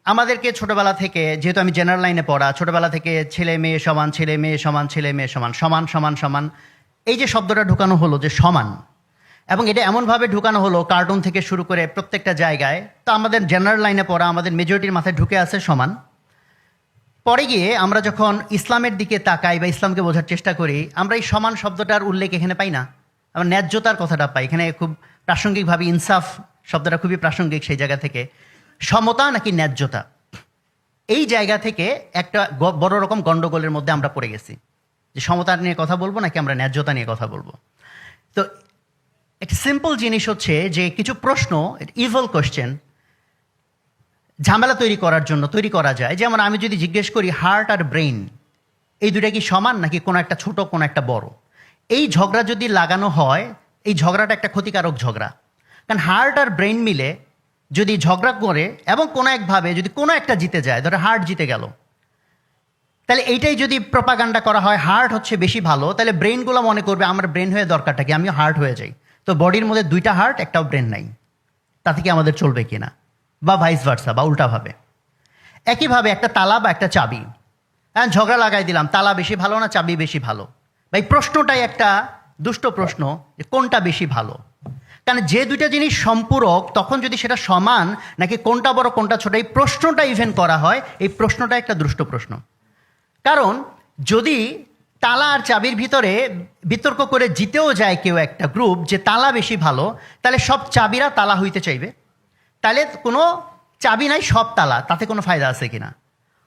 আমাদেরকে ছোটবেলা থেকে, যেহেতু আমি জেনারেল লাইনে পড়া, ছোটবেলা থেকে ছেলে মেয়ে সমান, ছেলে মেয়ে সমান, ছেলে মেয়ে সমান, সমান সমান সমান, এই যে শব্দটা ঢুকানো হলো যে সমান, এবং এটা এমনভাবে ঢুকানো হলো কার্টুন থেকে শুরু করে প্রত্যেকটা জায়গায়, তো আমাদের জেনারেল লাইনে পড়া আমাদের মেজরিটির মাথায় ঢুকে আছে সমান। পরে গিয়ে আমরা যখন ইসলামের দিকে তাকাই বা ইসলামকে বোঝার চেষ্টা করি, আমরা এই সমান শব্দটার উল্লেখ এখানে পাই না, আমরা ন্যায্যতার কথাটা পাই। এখানে খুব প্রাসঙ্গিকভাবে ইনসাফ শব্দটা খুবই প্রাসঙ্গিক সেই জায়গা থেকে। সমতা নাকি ন্যায্যতা, এই জায়গা থেকে একটা বড় রকম গন্ডগোলের মধ্যে আমরা পড়ে গেছি, যে সমতা নিয়ে কথা বলবো নাকি আমরা ন্যায্যতা নিয়ে কথা বলবো। তো একটা সিম্পল জিনিস হচ্ছে যে কিছু প্রশ্ন, ইভল কোয়েশ্চেন, ঝামেলা তৈরি করার জন্য তৈরি করা যায়। যেমন আমি যদি জিজ্ঞেস করি হার্ট আর ব্রেইন এই দুটা কি সমান নাকি কোনো একটা ছোট কোনো একটা বড়, এই ঝগড়া যদি লাগানো হয়, এই ঝগড়াটা একটা ক্ষতিকারক ঝগড়া। কারণ হার্ট আর ব্রেইন মিলে যদি ঝগড়া করে এবং কোনো একভাবে যদি কোনো একটা জিতে যায়, ধরো হার্ট জিতে গেল, তাহলে এইটাই যদি প্রপাগান্ডা করা হয় হার্ট হচ্ছে বেশি ভালো, তাহলে ব্রেইনগুলো মনে করবে আমার ব্রেন হয়ে দরকারটা কি, আমিও হার্ট হয়ে যাই। তো বডির মধ্যে দুইটা হার্ট একটাও ব্রেন নাই, তাতে কি আমাদের চলবে কিনা, বা ভাইস ভার্সা বা উল্টাভাবে। একইভাবে একটা তালা বা একটা চাবি, হ্যাঁ ঝগড়া লাগাই দিলাম, তালা বেশি ভালো না চাবি বেশি ভালো। ভাই প্রশ্নটাই একটা দুষ্ট প্রশ্ন, যে কোনটা বেশি ভালো। কারণ যে দুইটা জিনিস সম্পূরক, তখন যদি সেটা সমান নাকি কোনটা বড় কোনটা ছোট, এই প্রশ্নটা ইভেন করা হয়, এই প্রশ্নটা একটা দুষ্ট প্রশ্ন। কারণ যদি তালা আর চাবির ভিতরে বিতর্ক করে জিতেও যায় কেউ একটা গ্রুপ যে তালা বেশি ভালো, তাহলে সব চাবিরা তালা হইতে চাইবে, তাহলে কোনো চাবি নাই সব তালা, তাতে কোনো ফায়দা আছে কিনা।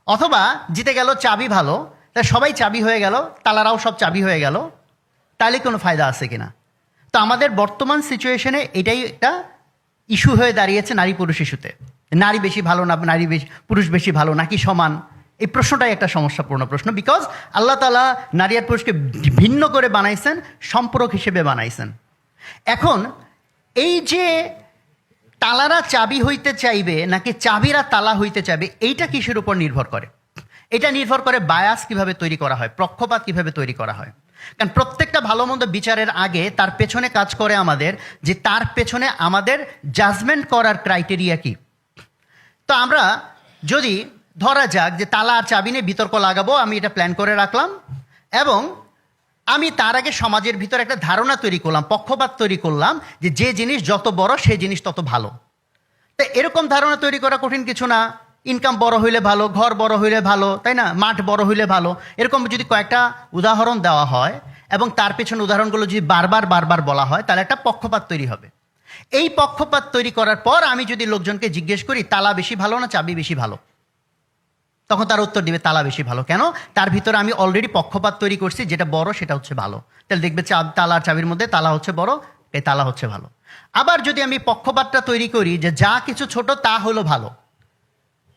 অথবা জিতে গেল চাবি ভালো, তাহলে সবাই চাবি হয়ে গেল, তালারাও সব চাবি হয়ে গেল, তাহলে কোনো ফায়দা আছে কিনা। তো আমাদের বর্তমান সিচুয়েশনে এটাই একটা ইস্যু হয়ে দাঁড়িয়েছে নারী পুরুষ ইস্যুতে। নারী বেশি ভালো না নারী বেশি, পুরুষ বেশি ভালো নাকি সমান, এই প্রশ্নটাই একটা সমস্যাপূর্ণ প্রশ্ন। বিকজ আল্লাহ তাআলা নারী আর পুরুষকে ভিন্ন করে বানাইছেন, সম্পূরক হিসেবে বানাইছেন। এখন এই যে তালারা চাবি হইতে চাইবে নাকি চাবিরা তালা হইতে চাইবে, এইটা কিসের উপর নির্ভর করে? এটা নির্ভর করে বায়াস কিভাবে তৈরি করা হয়, পক্ষপাত কিভাবে তৈরি করা হয়। কারণ প্রত্যেকটা ভালো মন্দ বিচারের আগে তার পেছনে কাজ করে আমাদের, যে তার পেছনে আমাদের জাজমেন্ট করার ক্রাইটেরিয়া কি। তো আমরা যদি ধরা যাক যে তালা আর চাবি নিয়ে বিতর্ক লাগাবো, আমি এটা প্ল্যান করে রাখলাম, এবং আমি তার আগে সমাজের ভিতরে একটা ধারণা তৈরি করলাম, পক্ষপাত তৈরি করলাম, যে যে জিনিস যত বড় সেই জিনিস তত ভালো। তো এরকম ধারণা তৈরি করা কঠিন কিছু না। ইনকাম বড় হইলে ভালো, ঘর বড় হইলে ভালো, তাই না, মাঠ বড় হইলে ভালো, এরকম যদি কয়েকটা উদাহরণ দেওয়া হয় এবং তার পেছনে উদাহরণগুলো যদি বারবার বারবার বলা হয়, তাহলে একটা পক্ষপাত তৈরি হবে। এই পক্ষপাত তৈরি করার পর আমি যদি লোকজনকে জিজ্ঞেস করি তালা বেশি ভালো না চাবি বেশি ভালো, তখন তার উত্তর দিবে তালা বেশি ভালো। কেন? তার ভিতরে আমি অলরেডি পক্ষপাত তৈরি করছি, যেটা বড় সেটা হচ্ছে ভালো। তাহলে দেখবে তালা আর চাবির মধ্যে তালা হচ্ছে বড়, এই তালা হচ্ছে ভালো। আবার যদি আমি পক্ষপাতটা তৈরি করি যে যা কিছু ছোট তা হলো ভালো,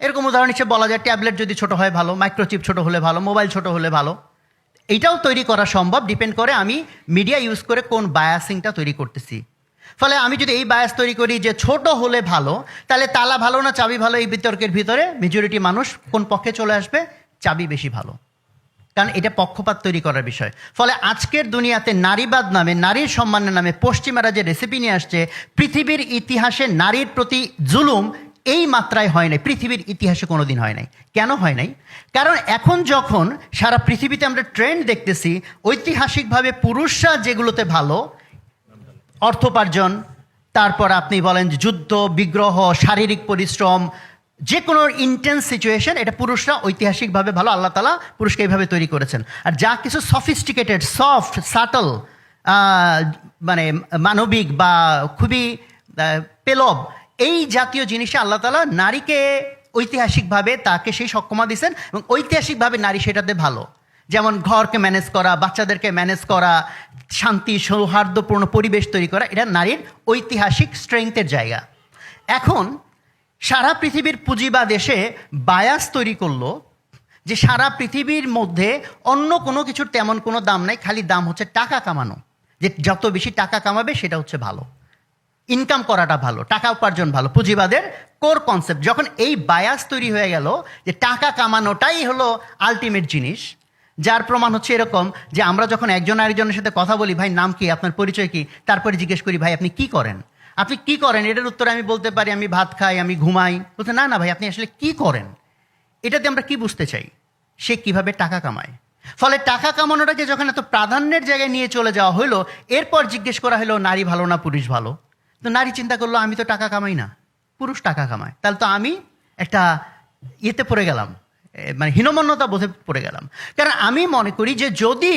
এরকম উদাহরণ হিসেবে বলা যায় ট্যাবলেট যদি ছোট হয় ভালো, মাইক্রোচিপ ছোট হলে ভালো, মোবাইল ছোট হলে ভালো। এইটাও তৈরি করা সম্ভব, ডিপেন্ড করে আমি মিডিয়া ইউজ করে কোন বায়াসিংটা তৈরি করতেছি। ফলে আমি যদি এই বায়াস তৈরি করি যে ছোট হলে ভালো, তাহলে তালা ভালো না চাবি ভালো, এই বিতর্কের ভিতরে মেজরিটি মানুষ কোন পক্ষে চলে আসবে, চাবি বেশি ভালো। কারণ এটা পক্ষপাত তৈরি করার বিষয়। ফলে আজকের দুনিয়াতে নারীবাদ নামে, নারীর সম্মানের নামে পশ্চিমারা যে রেসিপি নিয়ে আসছে, পৃথিবীর ইতিহাসে নারীর প্রতি জুলুম এই মাত্রায় হয় নাই, পৃথিবীর ইতিহাসে কোনোদিন হয় নাই। কেন হয় নাই? কারণ এখন যখন সারা পৃথিবীতে আমরা ট্রেন্ড দেখতেছি, ঐতিহাসিকভাবে পুরুষরা যেগুলোতে ভালো, অর্থোপার্জন, তারপর আপনি বলেন যুদ্ধ বিগ্রহ, শারীরিক পরিশ্রম, যে কোনো ইন্টেন্স সিচুয়েশন, এটা পুরুষরা ঐতিহাসিকভাবে ভালো। আল্লাহ তাআলা পুরুষকে এইভাবে তৈরি করেছেন। আর যা কিছু সফিস্টিকেটেড, সফট, সাটল, মানে মানবিক বা খুবই পেলব, এই জাতীয় জিনিসে আল্লাহ তাআলা নারীকে ঐতিহাসিকভাবে তাকে সেই সক্ষমতা দিয়েছেন, এবং ঐতিহাসিকভাবে নারী সেটাতে ভালো। যেমন ঘরকে ম্যানেজ করা, বাচ্চাদেরকে ম্যানেজ করা, শান্তি সৌহার্দ্যপূর্ণ পরিবেশ তৈরি করা, এটা নারীর ঐতিহাসিক স্ট্রেংথের জায়গা। এখন সারা পৃথিবীর পুঁজিবাদ এসে বায়াস তৈরি করলো যে সারা পৃথিবীর মধ্যে অন্য কোনো কিছুর তেমন কোনো দাম নাই, খালি দাম হচ্ছে টাকা কামানো, যে যত বেশি টাকা কামাবে সেটা হচ্ছে ভালো, ইনকাম করাটা ভালো, টাকা উপার্জন ভালো। পুঁজিবাদের কোর কনসেপ্ট যখন এই বায়াস তৈরি হয়ে গেল যে টাকা কামানোটাই হলো আলটিমেট জিনিস, যার প্রমাণ হচ্ছে এরকম যে আমরা যখন একজন আরেকজনের সাথে কথা বলি, ভাই নাম কি, আপনার পরিচয় কি, তারপরে জিজ্ঞেস করি ভাই আপনি কি করেন, আপনি কি করেন এটার উত্তরে আমি বলতে পারি আমি ভাত খাই, আমি ঘুমাই। বলতে না না ভাই, আপনি আসলে কি করেন? এটাতে আমরা কি বুঝতে চাই? সে কিভাবে টাকা কামায়। ফলে টাকা কামানোটাকে যখন এত প্রাধান্যের জায়গায় নিয়ে চলে যাওয়া হলো, এরপর জিজ্ঞেস করা হলো নারী ভালো না পুরুষ ভালো। তো নারী চিন্তা করলো আমি তো টাকা কামাই না, পুরুষ টাকা কামায়, তাহলে তো আমি একটা ইয়েতে পড়ে গেলাম, মানে হীনমন্যতা বোধে পড়ে গেলাম। কারণ আমি মনে করি যে যদি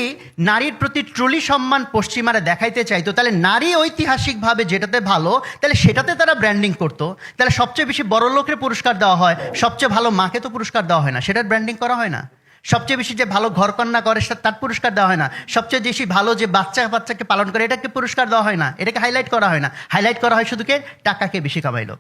নারীর প্রতি ট্রুলি সম্মান পশ্চিমারা দেখাইতে চাইতো, তাহলে নারী ঐতিহাসিকভাবে যেটাতে ভালো তাহলে সেটাতে তারা ব্র্যান্ডিং করতো। তাহলে সবচেয়ে বেশি বড় লোকের পুরস্কার দেওয়া হয়, সবচেয়ে ভালো মাকে তো পুরস্কার দেওয়া হয় না, সেটার ব্র্যান্ডিং করা হয় না। সবচেয়ে বেশি যে ভালো ঘরকন্যা করে তার পুরস্কার দেওয়া হয় না। সবচেয়ে বেশি ভালো যে বাচ্চাকে পালন করে এটাকে পুরস্কার দেওয়া হয় না, এটাকে হাইলাইট করা হয় না। হাইলাইট করা হয় শুধু কে টাকাকে বেশি কামাইলো।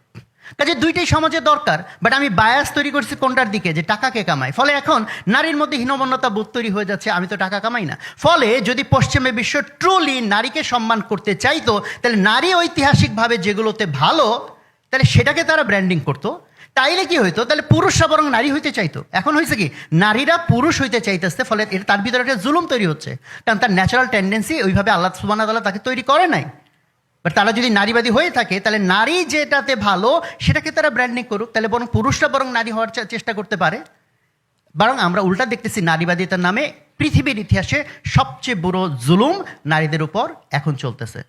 কাজে দুইটাই সমাজে দরকার, বাট আমি বায়াস তৈরি করছি কোনটার দিকে, যে টাকাকে কামাই। ফলে এখন নারীর মধ্যে হীনমন্যতা বোধ তৈরি হয়ে যাচ্ছে, আমি তো টাকা কামাই না। ফলে যদি পশ্চিমে বিশ্ব ট্রুলি নারীকে সম্মান করতে চাইতো, তাহলে নারী ঐতিহাসিকভাবে যেগুলোতে ভালো তাহলে সেটাকে তারা ব্র্যান্ডিং করতো। তাইলে কি হইতো, তাহলে পুরুষরা বরং নারী হইতে চাইতো। এখন হয়েছে কি, নারীরা পুরুষ হইতে চাইতেছে, ফলে এটা তার ভিতরে একটা জুলুম তৈরি হচ্ছে। কারণ তার ন্যাচারাল টেন্ডেন্সি ওইভাবে আল্লাহ সুবহানাহু ওয়া তাআলা তাকে তৈরি করে নাই। বাট তারা যদি নারীবাদী হয়ে থাকে, তাহলে নারী যেটাতে ভালো সেটাকে তারা ব্র্যান্ডিং করুক, তাহলে বরং পুরুষরা বরং নারী হওয়ার চেষ্টা করতে পারে। বরং আমরা উল্টা দেখতেছি, নারীবাদিতার নামে পৃথিবীর ইতিহাসে সবচেয়ে বড় জুলুম নারীদের উপর এখন চলতেছে।